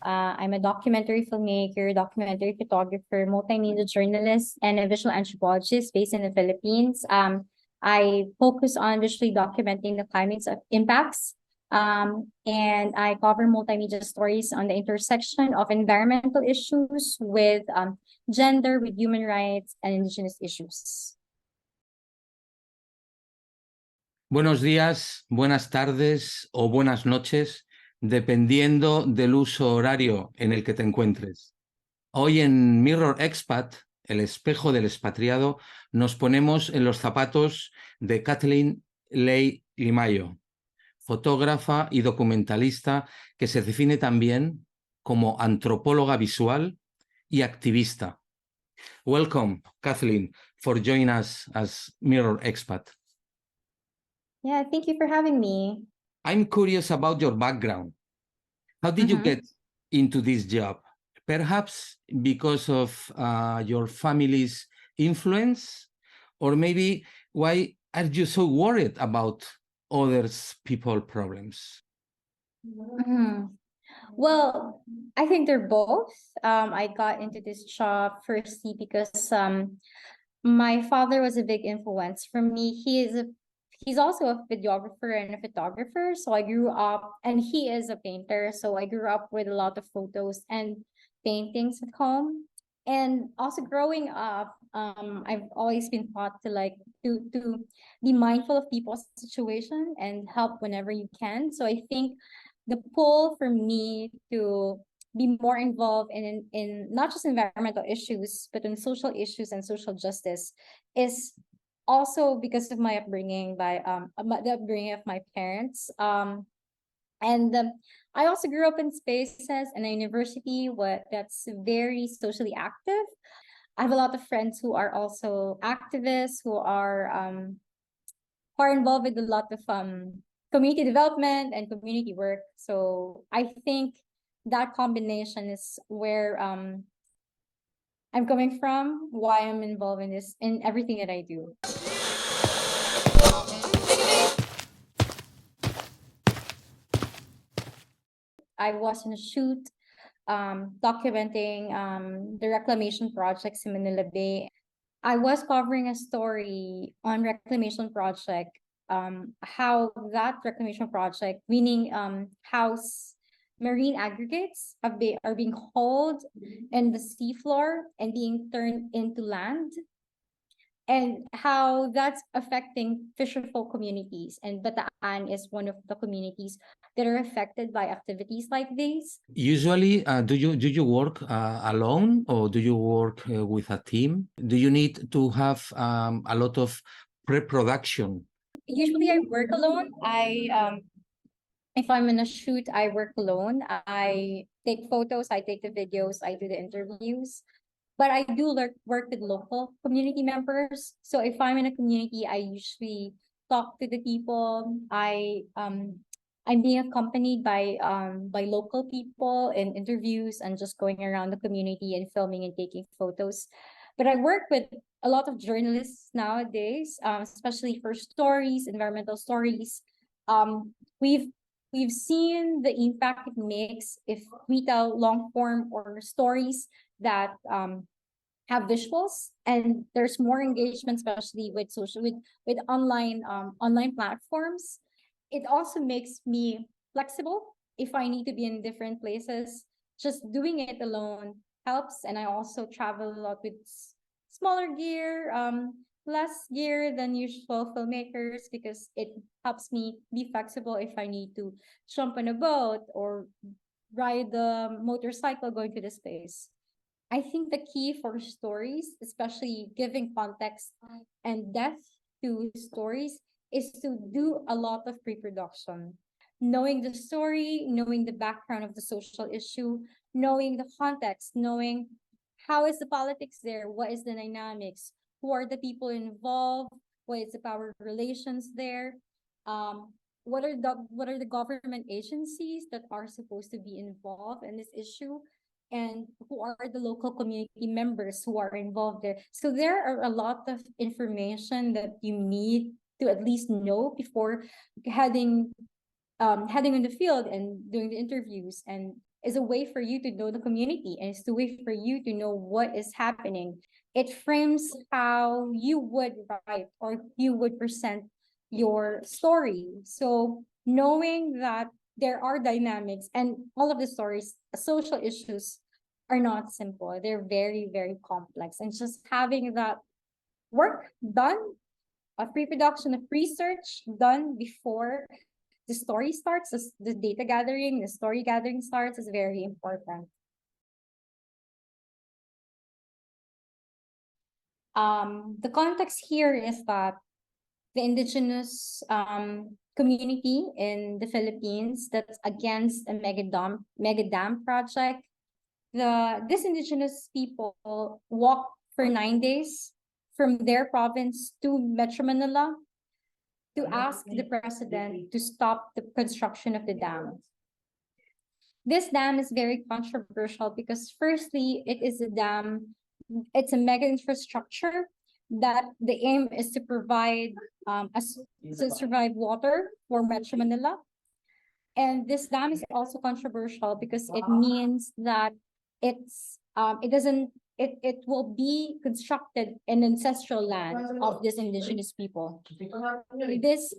I'm a documentary filmmaker, documentary photographer, multimedia journalist, and a visual anthropologist based in the Philippines. I focus on visually documenting the climate's impacts, and I cover multimedia stories on the intersection of environmental issues with gender, with human rights, and indigenous issues. Buenos días, buenas tardes o buenas noches, dependiendo del uso horario en el que te encuentres. Hoy en Mirror Expat, el espejo del expatriado, nos ponemos en los zapatos de Kathleen Lei Limayo, fotógrafa y documentalista que se define también como antropóloga visual y activista. Welcome, Kathleen, for joining us as Mirror Expat. Yeah, thank you for having me. I'm curious about your background. How did you get into this job? Perhaps because of your family's influence, or maybe why are you so worried about others' people problems? Well, I think they're both. I got into this job firstly because my father was a big influence for me. He's also a videographer and a photographer. So I grew up, and he is a painter. So I grew up with a lot of photos and paintings at home. And also growing up, I've always been taught to be mindful of people's situation and help whenever you can. So I think the pull for me to be more involved in not just environmental issues, but in social issues and social justice is also because of my upbringing the upbringing of my parents. And I also grew up in spaces and a university that's very socially active. I have a lot of friends who are also activists, who are involved with a lot of community development and community work. So I think that combination is where I'm coming from, why I'm involved in this, in everything that I do. I was in a shoot documenting the reclamation projects in Manila Bay. I was covering a story on reclamation project, how that reclamation project, meaning how marine aggregates are being hauled in the seafloor and being turned into land, and how that's affecting fisherfolk communities. And Bataan is one of the communities that are affected by activities like these. Usually, do you work alone, or do you work with a team? Do you need to have a lot of pre-production? Usually I work alone. If I'm in a shoot, I work alone. I take photos, I take the videos, I do the interviews. But I do work with local community members. So if I'm in a community, I usually talk to the people. I'm being accompanied by local people in interviews and just going around the community and filming and taking photos. But I work with a lot of journalists nowadays, especially for stories, environmental stories. We've seen the impact it makes if we tell long form or stories that have visuals, and there's more engagement, especially with online platforms. It also makes me flexible if I need to be in different places. Just doing it alone helps, and I also travel a lot with smaller gear, less gear than usual filmmakers, because it helps me be flexible if I need to jump on a boat or ride the motorcycle going to the space. I think the key for stories, especially giving context and depth to stories, is to do a lot of pre-production. Knowing the story, knowing the background of the social issue, knowing the context, knowing how is the politics there, what is the dynamics, who are the people involved, what is the power relations there, what are the government agencies that are supposed to be involved in this issue, and who are the local community members who are involved there. So there are a lot of information that you need to at least know before heading on the field and doing the interviews. And is a way for you to know the community, and it's a way for you to know what is happening. It frames how you would write or you would present your story. So knowing that there are dynamics and all of the stories, social issues are not simple. They're very, very complex. And just having that work done, a pre-production of research done before the story starts, the data gathering, the story gathering starts is very important. The context here is that the indigenous community in the Philippines that's against a mega dam project. This indigenous people walked for 9 days from their province to Metro Manila to ask the president to stop the construction of the dam. This dam is very controversial because firstly, it is a dam, it's a mega infrastructure that the aim is to provide to survive water for Metro Manila. And this dam is also controversial because it means that it will be constructed in ancestral land of this indigenous people. In this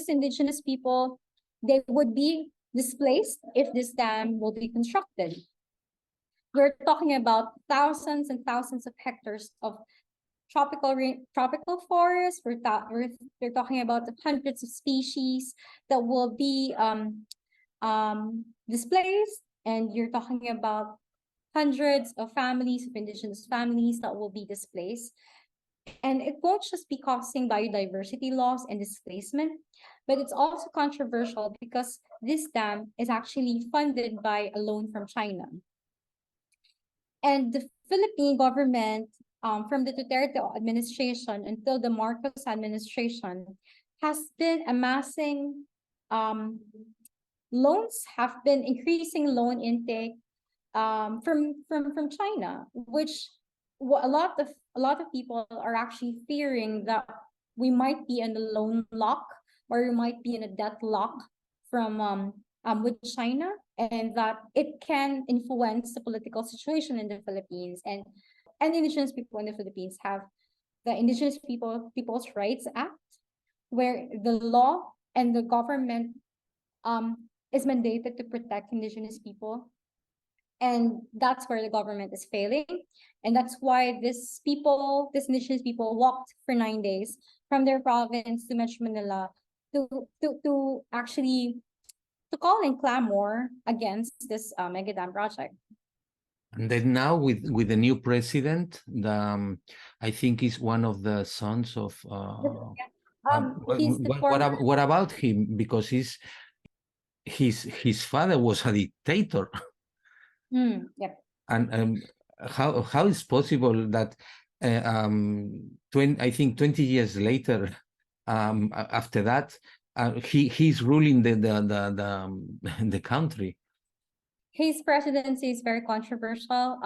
indigenous people, they would be displaced if this dam will be constructed. We're talking about thousands and thousands of hectares of tropical forest. We're talking about hundreds of species that will be displaced, and you're talking about hundreds of families, of indigenous families that will be displaced. And it won't just be causing biodiversity loss and displacement, but it's also controversial because this dam is actually funded by a loan from China. And the Philippine government, from the Duterte administration until the Marcos administration, has been amassing loans, have been increasing loan intake from China, which a lot of people are actually fearing that we might be in a loan lock or we might be in a debt lock from with China, and that it can influence the political situation in the Philippines. And indigenous people in the Philippines have the Indigenous People's Rights Act, where the law and the government is mandated to protect indigenous people. And that's where the government is failing. And that's why this indigenous people walked for 9 days from their province to Metro Manila to actually to call and clamor against this mega dam project. And then now with the new president, I think he's one of the sons of what about him? Because his father was a dictator. Yep. And how is possible that I think 20 years later, after that, he's ruling the country? His presidency is very controversial.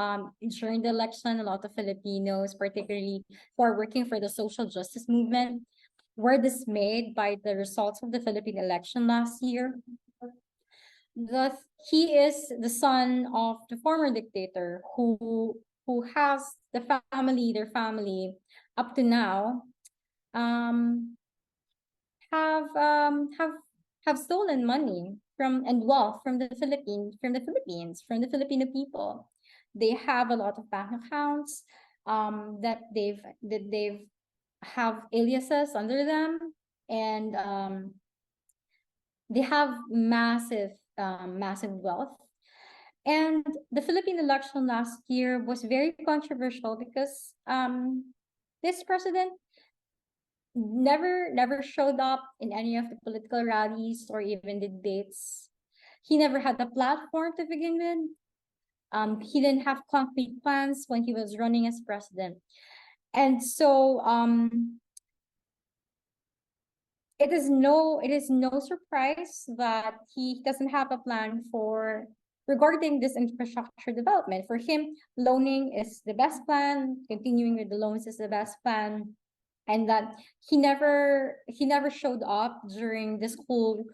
During the election, a lot of Filipinos, particularly who are working for the social justice movement, were dismayed by the results of the Philippine election last year. He is the son of the former dictator who has their family up to now have stolen money and wealth from the Filipino people. They have a lot of bank accounts that they've have aliases under them, and they have massive wealth. And the Philippine election last year was very controversial because this president never showed up in any of the political rallies or even debates. He never had a platform to begin with. He didn't have concrete plans when he was running as president. And so it is no surprise that he doesn't have a plan regarding this infrastructure development. For him, loaning is the best plan, continuing with the loans is the best plan, and that he never showed up during this whole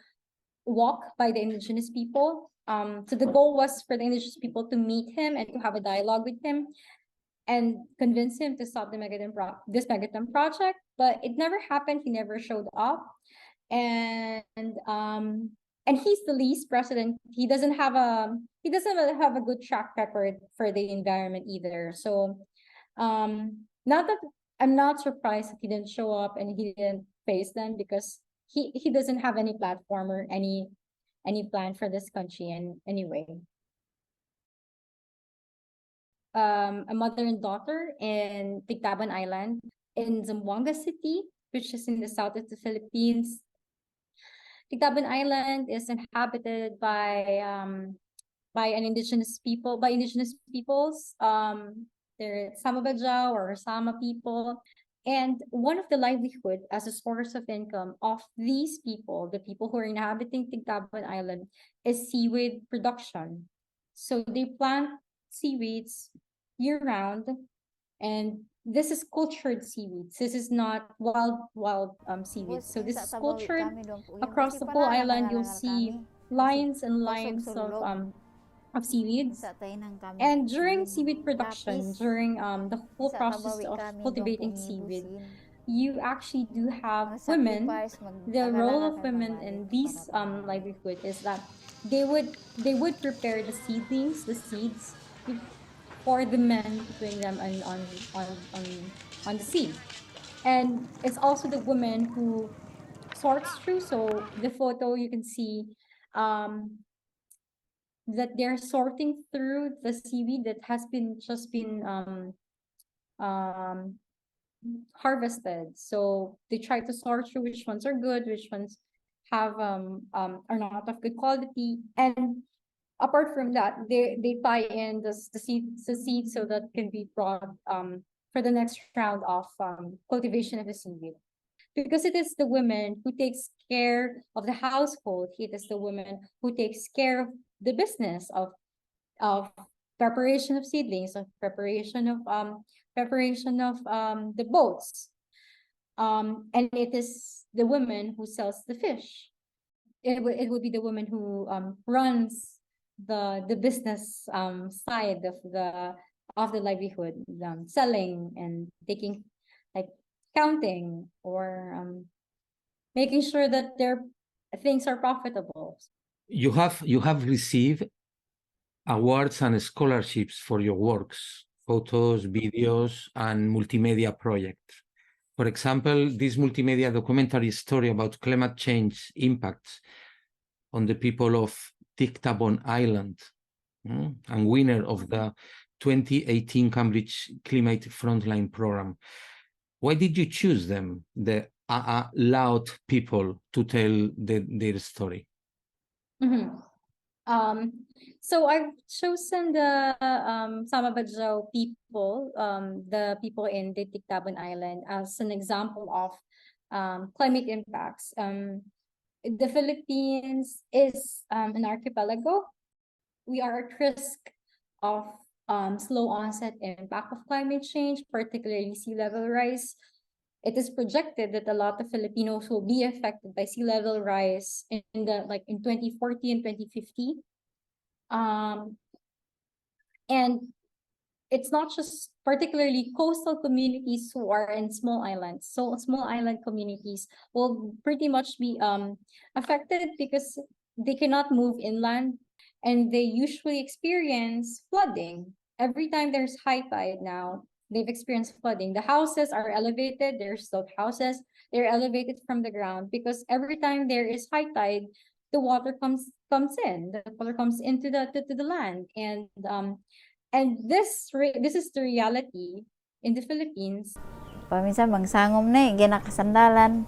walk by the indigenous people So the goal was for the indigenous people to meet him and to have a dialogue with him and convince him to stop this megaton project, but it never happened. He never showed up, and um, and he's the least president. He doesn't have a good track record for the environment either. So, not that I'm not surprised that he didn't show up and he didn't face them, because he doesn't have any platform or any plan for this country in any way. A mother and daughter in Tigtaban Island in Zamboanga City, which is in the south of the Philippines. Tigtaban Island is inhabited by indigenous peoples. They're Samabajao or Sama people. And one of the livelihood as a source of income of these people, the people who are inhabiting Tigtaban Island, is seaweed production. So they plant seaweeds year-round, and this is cultured seaweeds. This is not wild seaweeds. So this is cultured across the whole island. You'll see lines and lines of seaweeds. And during seaweed production, during the whole process of cultivating seaweed, you actually do have women. The role of women in these livelihood is that they would prepare the seedlings, the seeds, for the men to bring them on the seed. And it's also the woman who sorts through. So the photo, you can see that they're sorting through the seaweed that has just been harvested. So they try to sort through which ones are good, which ones are not of good quality. And apart from that, they tie in the seeds so that can be brought for the next round of cultivation of the seaweed. Because it is the woman who takes care of the household. It is the woman who takes care of the business of preparation of seedlings, of preparation of the boats. And it is the woman who sells the fish. It would be the woman who runs the business side of the livelihood, selling and taking, like, counting or making sure that their things are profitable. You have received awards and scholarships for your works, photos, videos, and multimedia projects. For example, this multimedia documentary story about climate change impacts on the people of Tigtaban Island, and winner of the 2018 Cambridge Climate Frontline Program. Why did you choose them, the loud people, to tell their story? So I've chosen the Samabajao people, the people in the Tigtaban Island, as an example of climate impacts. The Philippines is an archipelago. We are at risk of slow onset impact of climate change, particularly sea level rise. It is projected that a lot of Filipinos will be affected by sea level rise in 2040 and 2050. And it's not just particularly coastal communities who are in small islands. So small island communities will pretty much be affected because they cannot move inland, and they usually experience flooding. Every time there's high tide now, they've experienced flooding. The houses are elevated, they're sloped houses, they're elevated from the ground because every time there is high tide, the water comes into the land. And this is the reality in the Philippines. Paminsan mangsangom na ginakasandalan.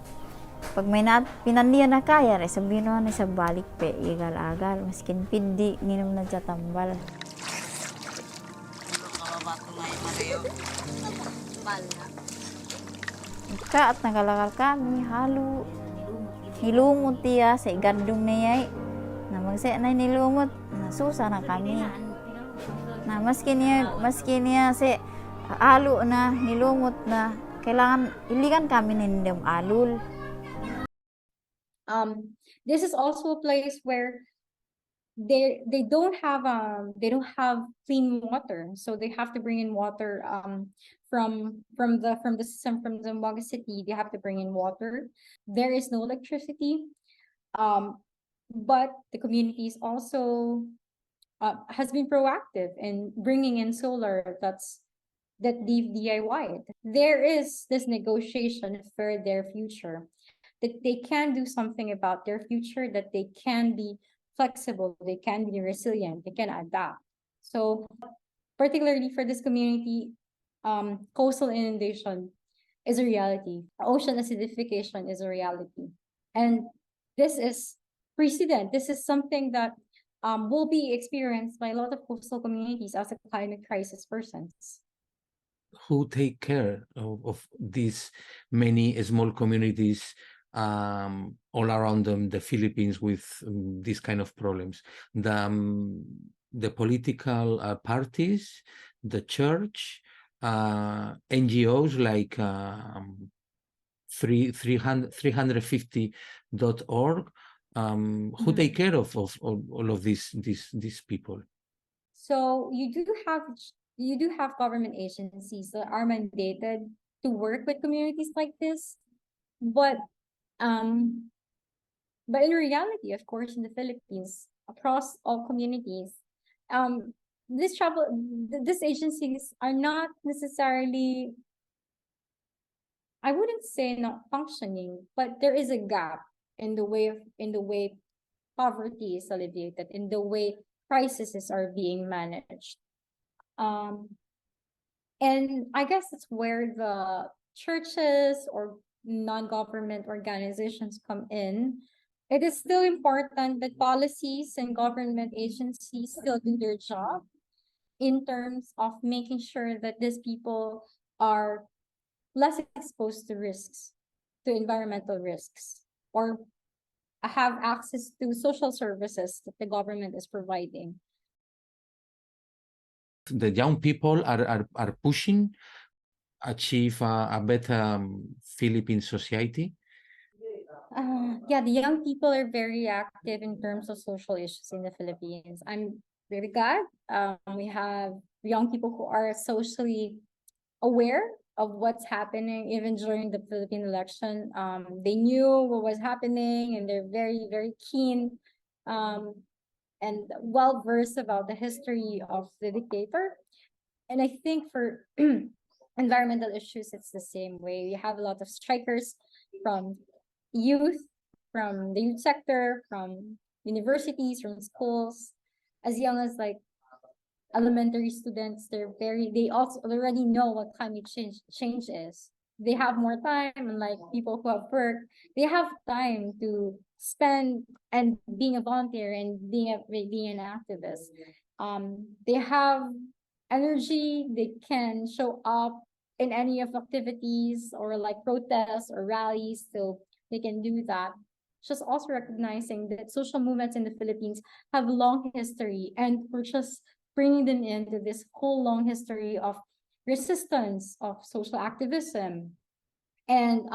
Pag may pinaniya na kaya, sabihin mo na sa balik pe, igal-agal, maskin pindi, nginom na siya tambal. Ika at nagalakal kami, halo. Nilumot tiya sa igandong niya. Na magsa na nilumot, nasusa na kami. Na maski niya sa halo na, nilumot na, kailangan iligan kami nindam alul. This is also a place where they don't have clean water, so they have to bring in water from the system from Zamboanga City. They have to bring in water. There is no electricity, but the communities also has been proactive in bringing in solar that they've DIY'd. There is this negotiation for their future, that they can do something about their future, that they can be flexible, they can be resilient, they can adapt. So particularly for this community, coastal inundation is a reality. Ocean acidification is a reality. And this is precedent. This is something that will be experienced by a lot of coastal communities as a climate crisis worsens. Who take care of these many small communities all around them, the Philippines, with these kind of problems? The political parties, the church, NGOs like 350.org, who take care of all of these people? So you do have government agencies that are mandated to work with communities like this, but in reality, of course, in the Philippines, across all communities, these agencies are not necessarily, I wouldn't say not functioning, but there is a gap in the way poverty is alleviated, in the way crises are being managed. And I guess it's where the churches or non-government organizations come in. It is still important that policies and government agencies still do their job in terms of making sure that these people are less exposed to risks, to environmental risks, or have access to social services that the government is providing. The young people are pushing achieve a better Philippine society. Yeah, the young people are very active in terms of social issues in the Philippines. I'm very glad we have young people who are socially aware of what's happening. Even during the Philippine election, they knew what was happening, and they're very, very keen and well versed about the history of the dictator. And I think for environmental issues, it's the same way. We have a lot of strikers from youth, from the youth sector, from universities, from schools, as young as like elementary students. They also already know what climate change is. They have more time, and like people who have work, they have time to spend and being a volunteer and being an activist. They have energy. They can show up in any of activities or like protests or rallies, so they can do that. Just also recognizing that social movements in the Philippines have a long history, and we're just bringing them into this whole long history of resistance, of social activism. And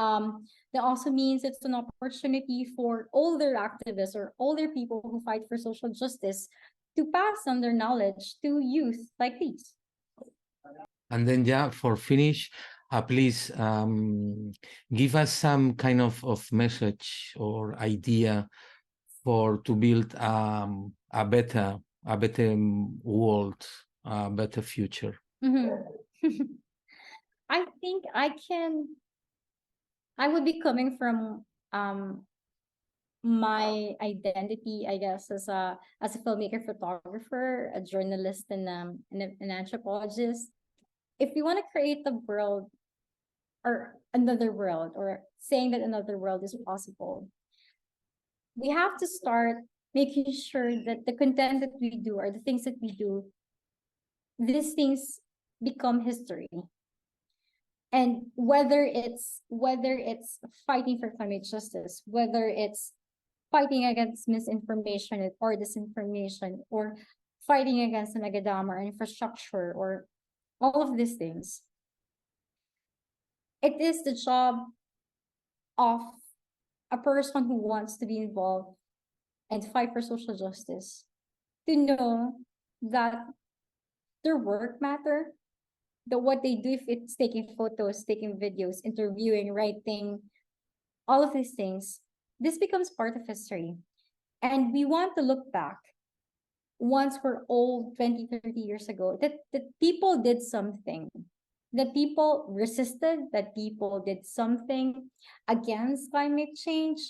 that also means it's an opportunity for older activists or older people who fight for social justice to pass on their knowledge to youth like these. And then, yeah, for finish, please give us some kind of message or idea to build a better world, a better future. I think I would be coming from my identity, I guess, as a filmmaker, photographer, a journalist, and an anthropologist. If we want to create the world or another world, or saying that another world is possible, we have to start making sure that the content that we do or the things that we do, these things become history. And whether it's fighting for climate justice, whether it's fighting against misinformation or disinformation, or fighting against the megadam or infrastructure, or all of these things, it is the job of a person who wants to be involved and fight for social justice to know that their work matter, that what they do, if it's taking photos, taking videos, interviewing, writing, all of these things, this becomes part of history. And we want to look back once we're old, 20, 30 years ago, that people did something, that people resisted, that people did something against climate change,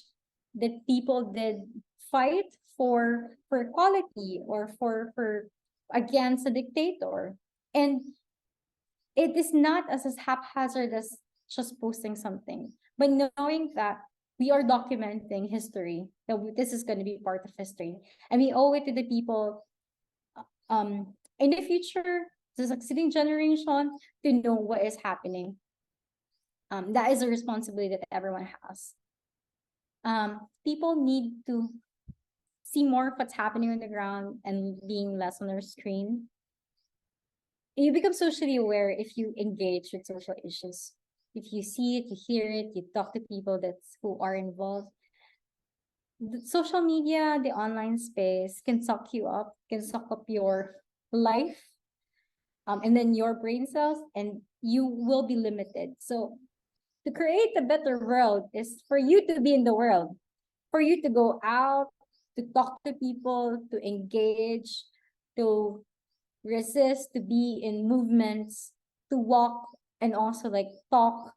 that people did fight for equality or for against a dictator. And it is not as haphazard as just posting something, but knowing that we are documenting history, that this is going to be part of history, and we owe it to the people in the future, the succeeding generation, to know what is happening. That is a responsibility that everyone has. People need to see more of what's happening on the ground and being less on their screen. You become socially aware if you engage with social issues. If you see it, you hear it, you talk to people who are involved. The social media, the online space can suck you up, can suck up your life, and then your brain cells, and you will be limited. So to create a better world is for you to be in the world, for you to go out, to talk to people, to engage, to resist, to be in movements, to walk, and also like talk.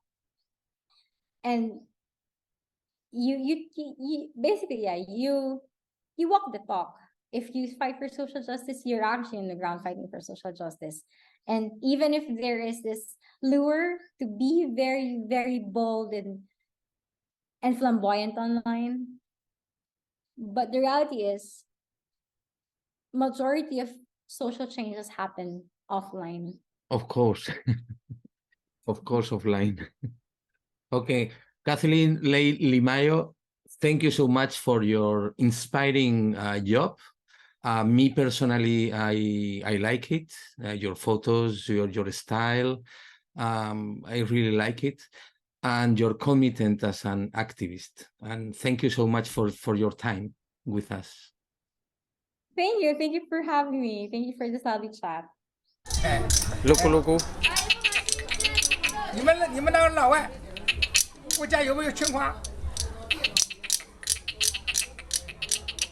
And you basically, yeah, you walk the talk. If you fight for social justice, you're actually on the ground fighting for social justice. And even if there is this lure to be very, very bold and flamboyant online, but the reality is majority of social changes happen offline. Of course. Of course, offline. Okay, Kathleen Lei Limayo, thank you so much for your inspiring job. Me personally, I like it. Your photos, your style, I really like it. And your commitment as an activist. And thank you so much for your time with us. Thank you for having me. Thank you for this lovely chat. Loco. 你们那个老外，国家有没有情况？